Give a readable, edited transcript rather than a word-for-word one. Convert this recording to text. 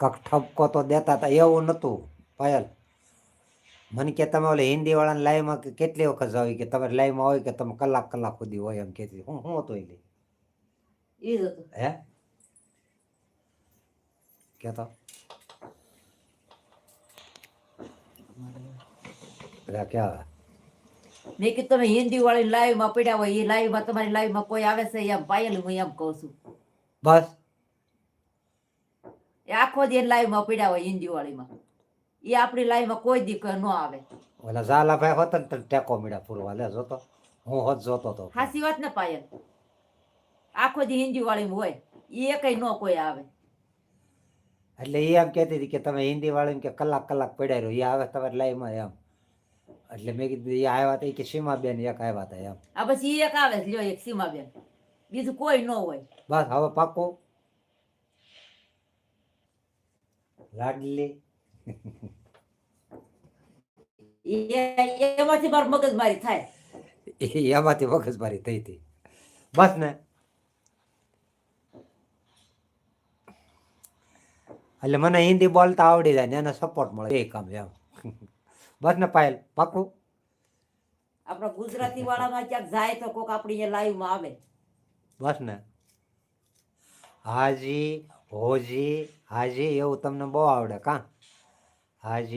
કક ઠપકો તો દેતા હતા એવું નતું પાયલ. મને કે તમે ઓલે હિન્દી વાળાને લાઈવમાં કેટલી વખત જાવ કે તમે લાઈવમાં હોય કે તમે કલાક સુધી હોય એમ કહેતી. હું હતો એ ઈ જ હતું. હે કેતો ક્યાં મેં કીધું તમે હિન્દી વાળી લાઈવ માં પડ્યા હોય એ લાઈવ માં તમારી લાઈવ માં કોઈ આવે છે એમ પાયલ હું એમ કહું છું. બસ એ આખો દી લાઈવ માં પડ્યા હોય હિન્દી વાળી માં એ આપણી લાઈવ માં કોઈ દી ન આવે. ઓલા ઝાલાભાઈ હોત ને ટેકો મળ્યા પૂરવા લે જોતો હું હોત જોતો તો. સાચી વાત ને પાયલ. આખો દી હિન્દી વાળી હોય એ કઈ નો કોઈ આવે. એટલે એ એમ કહેતી હતી કે તમે હિન્દી વાળીને કે કલાક પડ્યા રહ્યો એ આવે તમારે લાઈવમાં એમ. એટલે મેં કીધું એ આવ્યા હતા કે સીમાબેન એક આવ્યા હતા એમ. આ બસ ઈ એક આવે લ્યો એક સીમાબેન બીજું કોઈ ન હોય. બસ હવે પાક્કું લાડલી એમાંથી મારું મગજમારી થાય. એમાંથી મગજમારી થઈ હતી બસ ને. એટલે મને હિન્દી બોલતા આવડી જાય ને એને સપોર્ટ મળે એ કામ એમ. બસ ને પાયલ પાક્કું. આપણા ગુજરાતી વાળામાં ક્યાંક જાય તો કોક આપણી લાઈવ માં આવે. બસ ને હાજી હોજી હાજી એવું તમને બહુ આવડે કા હાજી